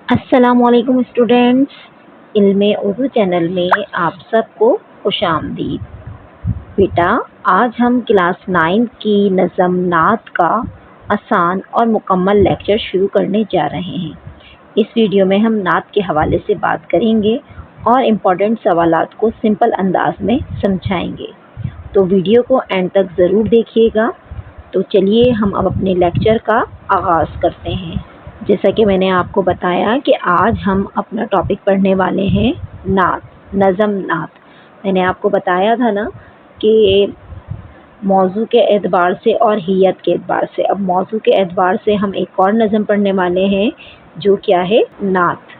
السلام علیکم اسٹوڈینٹس، علم اردو چینل میں آپ سب کو خوش آمدید۔ بیٹا، آج ہم کلاس 9 کی نظم نعت کا آسان اور مکمل لیکچر شروع کرنے جا رہے ہیں۔ اس ویڈیو میں ہم نعت کے حوالے سے بات کریں گے اور امپورٹنٹ سوالات کو سمپل انداز میں سمجھائیں گے، تو ویڈیو کو اینڈ تک ضرور دیکھیے گا۔ تو چلیے ہم اب اپنے لیکچر کا آغاز کرتے ہیں۔ جیسا کہ میں نے آپ کو بتایا کہ آج ہم اپنا ٹاپک پڑھنے والے ہیں نعت، نظم نعت۔ میں نے آپ کو بتایا تھا نا کہ موضوع کے اعتبار سے اور ہیت کے اعتبار سے، اب موضوع کے اعتبار سے ہم ایک اور نظم پڑھنے والے ہیں جو کیا ہے، نعت۔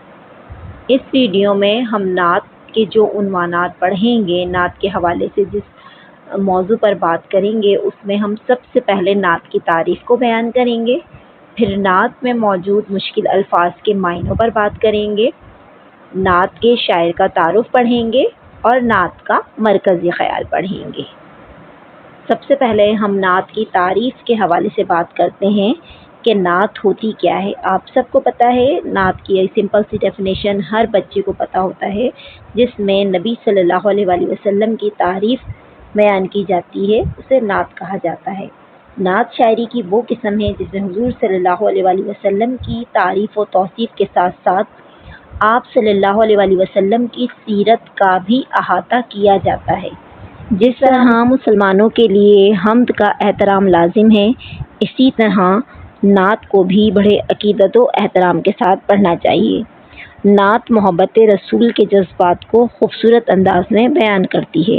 اس ویڈیو میں ہم نعت کے جو عنوانات پڑھیں گے، نعت کے حوالے سے جس موضوع پر بات کریں گے، اس میں ہم سب سے پہلے نعت کی تعریف کو بیان کریں گے، پھر نعت میں موجود مشکل الفاظ کے معنوں پر بات کریں گے، نعت کے شاعر کا تعارف پڑھیں گے اور نعت کا مرکزی خیال پڑھیں گے۔ سب سے پہلے ہم نعت کی تعریف کے حوالے سے بات کرتے ہیں کہ نعت ہوتی کیا ہے۔ آپ سب کو پتہ ہے نعت کی سمپل سی ڈیفینیشن ہر بچے کو پتہ ہوتا ہے، جس میں نبی صلی اللہ علیہ وآلہ وسلم کی تعریف بیان کی جاتی ہے، اسے نعت کہا جاتا ہے۔ نعت شاعری کی وہ قسم ہے جس میں حضور صلی اللہ علیہ وآلہ وسلم کی تعریف و توصیف کے ساتھ ساتھ آپ صلی اللہ علیہ وآلہ وسلم کی سیرت کا بھی احاطہ کیا جاتا ہے۔ جس طرح مسلمانوں کے لیے حمد کا احترام لازم ہے، اسی طرح نعت کو بھی بڑے عقیدت و احترام کے ساتھ پڑھنا چاہیے۔ نعت محبت رسول کے جذبات کو خوبصورت انداز میں بیان کرتی ہے۔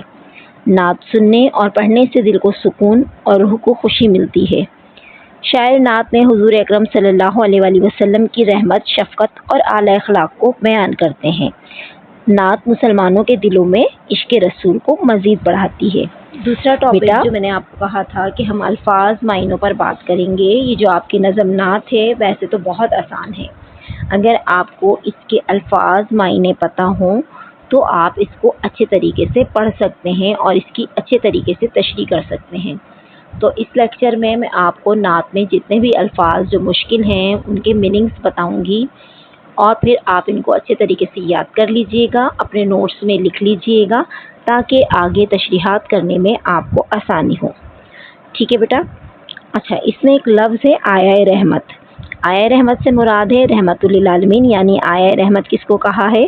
نعت سننے اور پڑھنے سے دل کو سکون اور روح کو خوشی ملتی ہے۔ شاعر نعت میں حضور اکرم صلی اللہ علیہ وآلہ وسلم کی رحمت، شفقت اور اعلیٰ اخلاق کو بیان کرتے ہیں۔ نعت مسلمانوں کے دلوں میں عشق رسول کو مزید بڑھاتی ہے۔ دوسرا ٹاپک جو میں نے آپ کو کہا تھا کہ ہم الفاظ معنوں پر بات کریں گے، یہ جو آپ کی نظم نعت ہے ویسے تو بہت آسان ہے۔ اگر آپ کو اس کے الفاظ معنی پتہ ہوں تو آپ اس کو اچھے طریقے سے پڑھ سکتے ہیں اور اس کی اچھے طریقے سے تشریح کر سکتے ہیں۔ تو اس لیکچر میں آپ کو نعت میں جتنے بھی الفاظ جو مشکل ہیں ان کے میننگز بتاؤں گی، اور پھر آپ ان کو اچھے طریقے سے یاد کر لیجئے گا، اپنے نوٹس میں لکھ لیجئے گا تاکہ آگے تشریحات کرنے میں آپ کو آسانی ہو۔ ٹھیک ہے بیٹا؟ اچھا، اس میں ایک لفظ ہے آیا رحمت۔ آیا رحمت سے مراد ہے رحمت للعالمین، یعنی آیا رحمت کس کو کہا ہے؟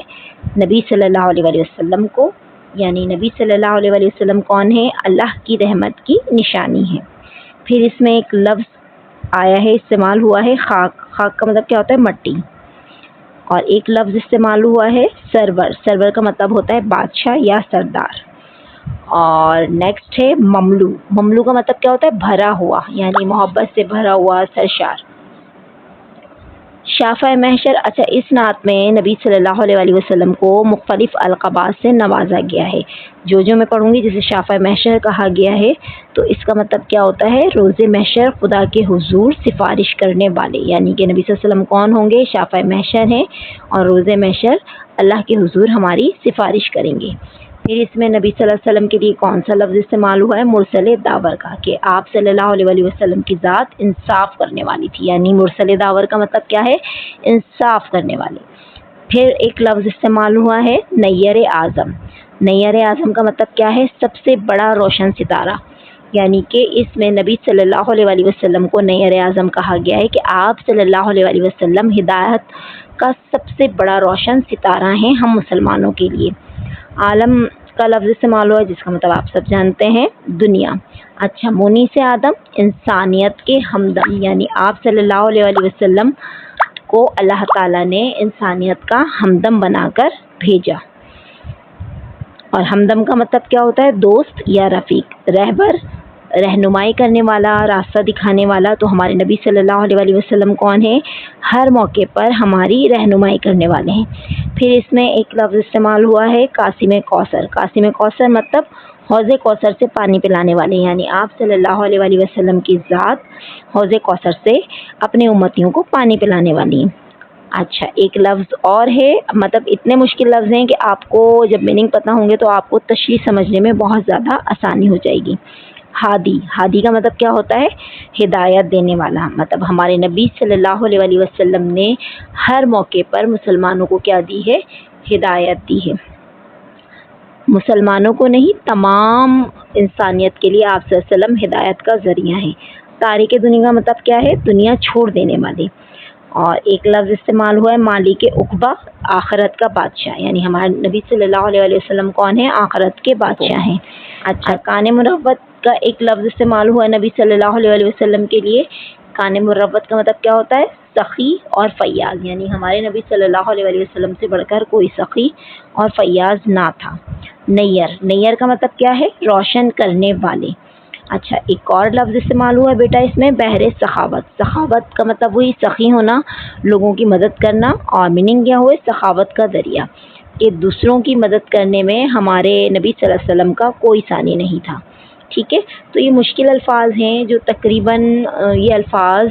نبی صلی اللہ علیہ وآلہ وسلم کو۔ یعنی نبی صلی اللہ علیہ وآلہ وسلم کون ہے؟ اللہ کی رحمت کی نشانی ہے۔ پھر اس میں ایک لفظ آیا ہے، استعمال ہوا ہے خاک۔ خاک کا مطلب کیا ہوتا ہے؟ مٹی۔ اور ایک لفظ استعمال ہوا ہے سرور۔ سرور کا مطلب ہوتا ہے بادشاہ یا سردار۔ اور نیکسٹ ہے مملو۔ مملو کا مطلب کیا ہوتا ہے؟ بھرا ہوا، یعنی محبت سے بھرا ہوا، سرشار۔ شافع محشر۔ اچھا، اس نعت میں نبی صلی اللہ علیہ وآلہ وسلم کو مختلف القابات سے نوازا گیا ہے۔ جو میں پڑھوں گی جسے شافع محشر کہا گیا ہے، تو اس کا مطلب کیا ہوتا ہے؟ روز محشر خدا کے حضور سفارش کرنے والے، یعنی کہ نبی صلی اللہ علیہ وسلم کون ہوں گے؟ شافع محشر ہیں، اور روز محشر اللہ کے حضور ہماری سفارش کریں گے۔ پھر اس میں نبی صلی اللہ علیہ وسلم کے لیے کون سا لفظ استعمال ہوا ہے؟ مرسل داور کا، کہ آپ صلی اللہ علیہ وآلہ وسلم کی ذات انصاف کرنے والی تھی، یعنی مرسل داور کا مطلب کیا ہے؟ انصاف کرنے والے۔ پھر ایک لفظ استعمال ہوا ہے نیر اعظم۔ نیر اعظم کا مطلب کیا ہے؟ سب سے بڑا روشن ستارہ، یعنی کہ اس میں نبی صلی اللہ علیہ وآلہ وسلم کو نیر اعظم کہا گیا ہے کہ آپ صلی اللہ علیہ وآلہ وسلم ہدایت کا سب سے بڑا روشن ستارہ ہیں ہم مسلمانوں کے لیے۔ عالم کا لفظ استعمال ہوا ہے جس کا مطلب آپ سب جانتے ہیں، دنیا۔ اچھا، مونس آدم، انسانیت کے ہمدم، یعنی آپ صلی اللہ علیہ وآلہ وسلم کو اللہ تعالیٰ نے انسانیت کا ہمدم بنا کر بھیجا۔ اور ہمدم کا مطلب کیا ہوتا ہے؟ دوست یا رفیق، رہبر، رہنمائی کرنے والا، راستہ دکھانے والا۔ تو ہمارے نبی صلی اللہ علیہ وآلہ وسلم کون ہیں؟ ہر موقع پر ہماری رہنمائی کرنے والے ہیں۔ پھر اس میں ایک لفظ استعمال ہوا ہے قاسم کوثر۔ قاسم کوثر مطلب حوض کوثر سے پانی پلانے والے، یعنی آپ صلی اللہ علیہ وآلہ وسلم کی ذات حوض کوثر سے اپنے امتیوں کو پانی پلانے والی ہیں۔ اچھا، ایک لفظ اور ہے، مطلب اتنے مشکل لفظ ہیں کہ آپ کو جب میننگ پتہ ہوں گے تو آپ کو تشریح سمجھنے میں بہت زیادہ آسانی ہو جائے گی۔ ہادی، ہادی کا مطلب کیا ہوتا ہے؟ ہدایت دینے والا. مطلب ہمارے نبی صلی اللہ علیہ وآلہ وسلم نے ہر موقع پر مسلمانوں کو کیا دی ہے؟ ہدایت دی ہے. مسلمانوں کو نہیں، تمام انسانیت کے لیے آپ صلی اللہ علیہ وسلم ہدایت کا ذریعہ ہیں. تاریک دنیا کا مطلب کیا ہے؟ دنیا چھوڑ دینے والے. اور ایک لفظ استعمال ہوا ہے مالک عقبہ، آخرت کا بادشاہ، یعنی ہمارے نبی صلی اللہ علیہ وآلہ وسلم کون ہیں؟ آخرت کے بادشاہ ہیں. اچھا، کان مروت کا ایک لفظ استعمال ہوا ہے نبی صلی اللہ علیہ وآلہ وسلم کے لیے. کان مروت کا مطلب کیا ہوتا ہے؟ سخی اور فیاض، یعنی ہمارے نبی صلی اللہ علیہ وآلہ وسلم سے بڑھ کر کوئی سخی اور فیاض نہ تھا. نیر، نیر کا مطلب کیا ہے؟ روشن کرنے والے. اچھا، ایک اور لفظ استعمال ہوا ہے بیٹا اس میں، بحر سخاوت. سخاوت کا مطلب وہی سخی ہونا، لوگوں کی مدد کرنا، اور میننگ کیا ہوئے؟ سخاوت کا ذریعہ، کہ دوسروں کی مدد کرنے میں ہمارے نبی صلی اللہ علیہ وسلم کا کوئی ثانی نہیں تھا. ٹھیک ہے، تو یہ مشکل الفاظ ہیں جو تقریباً یہ الفاظ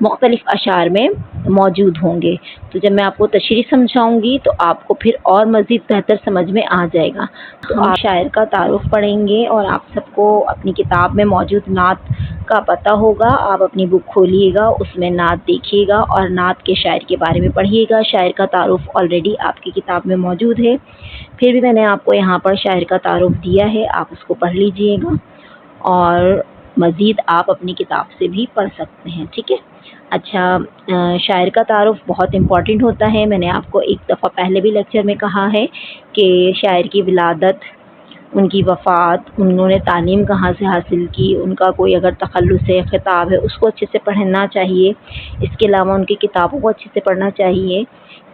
مختلف اشعار میں موجود ہوں گے. تو جب میں آپ کو تشریح سمجھاؤں گی تو آپ کو پھر اور مزید بہتر سمجھ میں آ جائے گا. تو آپ شاعر کا تعارف پڑھیں گے، اور آپ سب کو اپنی کتاب میں موجود نعت کا پتہ ہوگا. آپ اپنی بک کھولیے گا، اس میں نعت دیکھیے گا اور نعت کے شاعر کے بارے میں پڑھیے گا. شاعر کا تعارف آلریڈی آپ کی کتاب میں موجود ہے، پھر بھی میں نے آپ کو یہاں پر شاعر کا تعارف دیا ہے، آپ اس کو پڑھ لیجئے گا اور مزید آپ اپنی کتاب سے بھی پڑھ سکتے ہیں. ٹھیک ہے. اچھا، شاعر کا تعارف بہت امپورٹنٹ ہوتا ہے. میں نے آپ کو ایک دفعہ پہلے بھی لیکچر میں کہا ہے کہ شاعر کی ولادت، ان کی وفات، انہوں نے تعلیم کہاں سے حاصل کی، ان کا کوئی اگر تخلص ہے، خطاب ہے، اس کو اچھے سے پڑھنا چاہیے. اس کے علاوہ ان کی کتابوں کو اچھے سے پڑھنا چاہیے،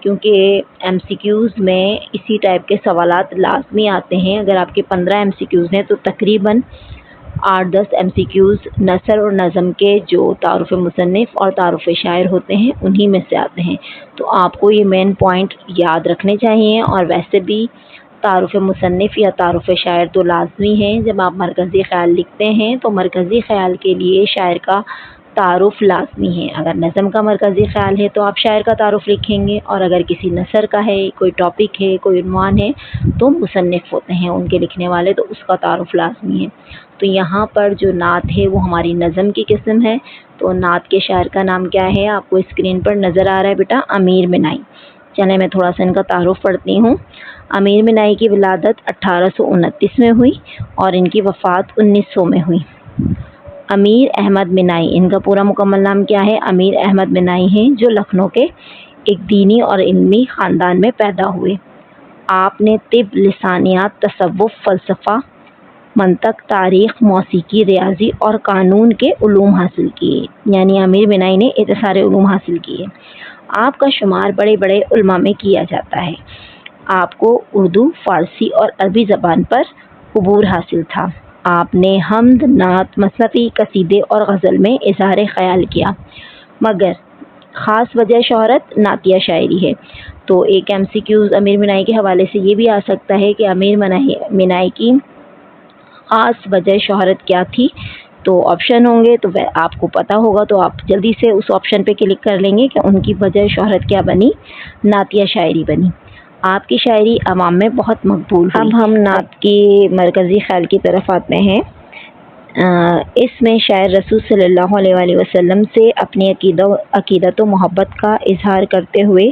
کیونکہ ایم سی کیوز میں اسی ٹائپ کے سوالات لازمی آتے ہیں. اگر آپ کے 15 ایم سی کیوز ہیں تو تقریباً 8-10 ایم سی کیوز نثر اور نظم کے جو تعارف مصنف اور تعارف شاعر ہوتے ہیں انہی میں سے آتے ہیں. تو آپ کو یہ مین پوائنٹ یاد رکھنے چاہیے. اور ویسے بھی تعارف مصنف یا تعارف شاعر تو لازمی ہیں. جب آپ مرکزی خیال لکھتے ہیں تو مرکزی خیال کے لیے شاعر کا تعارف لازمی ہے. اگر نظم کا مرکزی خیال ہے تو آپ شاعر کا تعارف لکھیں گے، اور اگر کسی نثر کا ہے، کوئی ٹاپک ہے، کوئی عنوان ہے، تو مصنف ہوتے ہیں ان کے لکھنے والے، تو اس کا تعارف لازمی ہے. تو یہاں پر جو نعت ہے وہ ہماری نظم کی قسم ہے. تو نعت کے شاعر کا نام کیا ہے؟ آپ کو اسکرین پر نظر آ رہا ہے بیٹا، امیر منائی. چلیں میں تھوڑا سا ان کا تعارف پڑھتی ہوں. امیر منائی کی ولادت 1829 میں ہوئی اور ان کی وفات 1900 میں ہوئی. امیر احمد منائی، ان کا پورا مکمل نام کیا ہے؟ امیر احمد منائی ہیں، جو لکھنؤ کے ایک دینی اور علمی خاندان میں پیدا ہوئے. آپ نے طب، لسانیات، تصوف، فلسفہ، منطق، تاریخ، موسیقی، ریاضی اور قانون کے علوم حاصل کیے. یعنی امیر منائی نے اتنے سارے علوم حاصل کیے. آپ کا شمار بڑے بڑے علماء میں کیا جاتا ہے. آپ کو اردو، فارسی اور عربی زبان پر عبور حاصل تھا. آپ نے حمد، نعت، مثنوی، قصیدے اور غزل میں اظہار خیال کیا، مگر خاص وجہ شہرت نعتیہ شاعری ہے. تو ایک ایم سی کیوز امیر منائی کے حوالے سے یہ بھی آ سکتا ہے کہ امیر منائی کی خاص وجہ شہرت کیا تھی. تو آپشن ہوں گے تو آپ کو پتہ ہوگا، تو آپ جلدی سے اس آپشن پہ کلک کر لیں گے کہ ان کی وجہ شہرت کیا بنی؟ نعتیہ شاعری بنی. آپ کی شاعری عوام میں بہت مقبول ہوئی. اب ہم نعت کی مرکزی خیال کی طرف آتے ہیں. اس میں شاعر رسول صلی اللہ علیہ وآلہ وسلم سے اپنی عقیدت و محبت کا اظہار کرتے ہوئے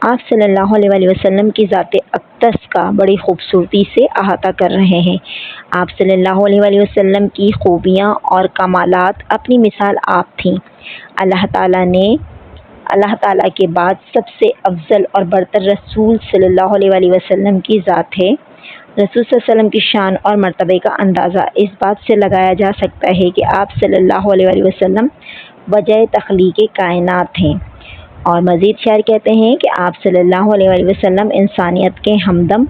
آپ صلی اللہ علیہ وآلہ وسلم کی ذات اقدس کا بڑی خوبصورتی سے احاطہ کر رہے ہیں. آپ صلی اللہ علیہ وآلہ وسلم کی خوبیاں اور کمالات اپنی مثال آپ تھیں. اللہ تعالیٰ کے بعد سب سے افضل اور برتر رسول صلی اللہ علیہ وآلہ وسلم کی ذات ہے. رسول صلی اللہ علیہ وسلم کی شان اور مرتبے کا اندازہ اس بات سے لگایا جا سکتا ہے کہ آپ صلی اللہ علیہ وآلہ وسلم وجہ تخلیق کائنات ہیں. اور مزید شاعر کہتے ہیں کہ آپ صلی اللہ علیہ وآلہ وسلم انسانیت کے ہمدم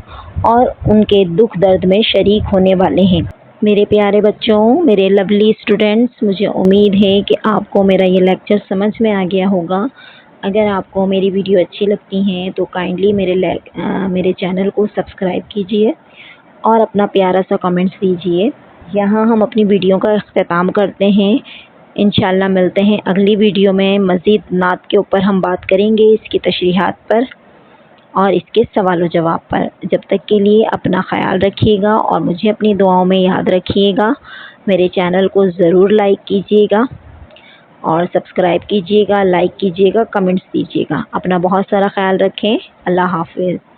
اور ان کے دکھ درد میں شریک ہونے والے ہیں. میرے پیارے بچوں، میرے لولی اسٹوڈنٹس، مجھے امید ہے کہ آپ کو میرا یہ لیکچر سمجھ میں آ گیا ہوگا. اگر آپ کو میری ویڈیو اچھی لگتی ہیں تو کائنڈلی میرے چینل کو سبسکرائب کیجئے اور اپنا پیارا سا کمنٹس دیجئے. یہاں ہم اپنی ویڈیو کا اختتام کرتے ہیں. انشاءاللہ ملتے ہیں اگلی ویڈیو میں. مزید نعت کے اوپر ہم بات کریں گے، اس کی تشریحات پر اور اس کے سوال و جواب پر. جب تک کے لیے اپنا خیال رکھیے گا اور مجھے اپنی دعاؤں میں یاد رکھیے گا. میرے چینل کو ضرور لائک کیجیے گا اور سبسکرائب کیجیے گا، لائک کیجیے گا، کمنٹس دیجیے گا۔ اپنا بہت سارا خیال رکھیں۔ اللہ حافظ۔